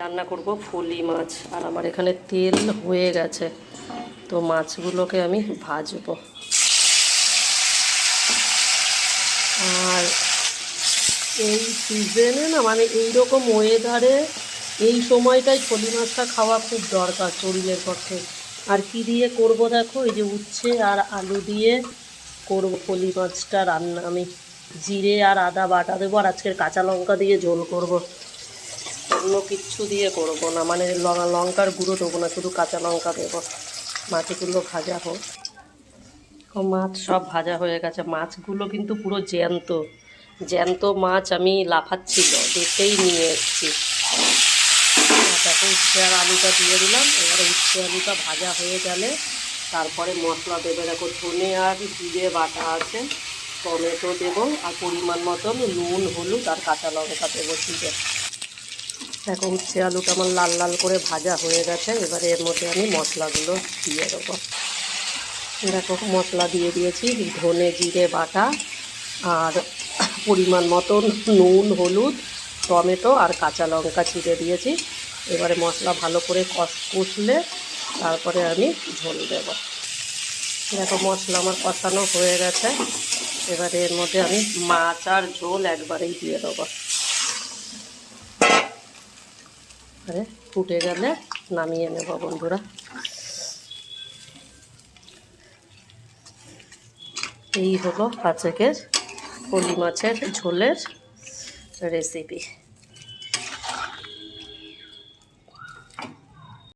রান্না করব ফলি মাছ। আর আমার এখানে তেল হয়ে গেছে, তো মাছগুলোকে আমি ভাজবো। আর এই সিজনে না, মানে এইরকম ওয়েদারে এই সময়টাই ফলি মাছটা খাওয়া খুব দরকার শরীরের পক্ষে। আর কি দিয়ে করব দেখো, এই যে উচ্ছে আর আলু দিয়ে করব ফলি মাছটা রান্না। আমি জিরে আর আদা বাটা দেবো, আর আজকের কাঁচা লঙ্কা দিয়ে ঝোল করব। অন্য কিচ্ছু দিয়ে করবো না, মানে লঙ্কার গুঁড়ো দেবো না, শুধু কাঁচা লঙ্কা দেবো। মাছগুলো ভাজা হোক। মাছ সব ভাজা হয়ে গেছে। মাছগুলো কিন্তু পুরো জ্যান্ত জ্যান্ত মাছ, আমি লাফাচ্ছিল দেখেই নিয়ে এসেছি। তাতে উচ্ছে আর আলুটা দিয়ে দিলাম। এবারে উচ্ছে আলুটা ভাজা হয়ে গেলে তারপরে মশলা দেবে। দেখো ধনে আর জিরে বাটা আছে, টমেটো দেবো, আর পরিমাণ মতন নুন হলুদ আর কাঁচা লঙ্কা দেবো দিয়ে। দেখো উচ্ছে আলুটা আমার লাল লাল করে ভাজা হয়ে গেছে। এবারে এর মধ্যে আমি মশলাগুলো দিয়ে দেবো। দেখো মশলা দিয়ে দিয়েছি, ধনে জিরে বাটা আর পরিমাণ মতন নুন হলুদ টমেটো আর কাঁচা লঙ্কা ছিঁড়ে দিয়েছি। এবারে মশলা ভালো করে কষলে তারপরে আমি ঝোল দেব। দেখো মশলা আমার কষানো হয়ে গেছে। এবারে এর মধ্যে আমি মাছ আর ঝোল একবারেই দিয়ে দেবো। আরে ফুটে গেলে নামিয়ে নেব বন্ধুরা। এই হলো আজকের ফলি মাছের ঝোলের রেসিপি।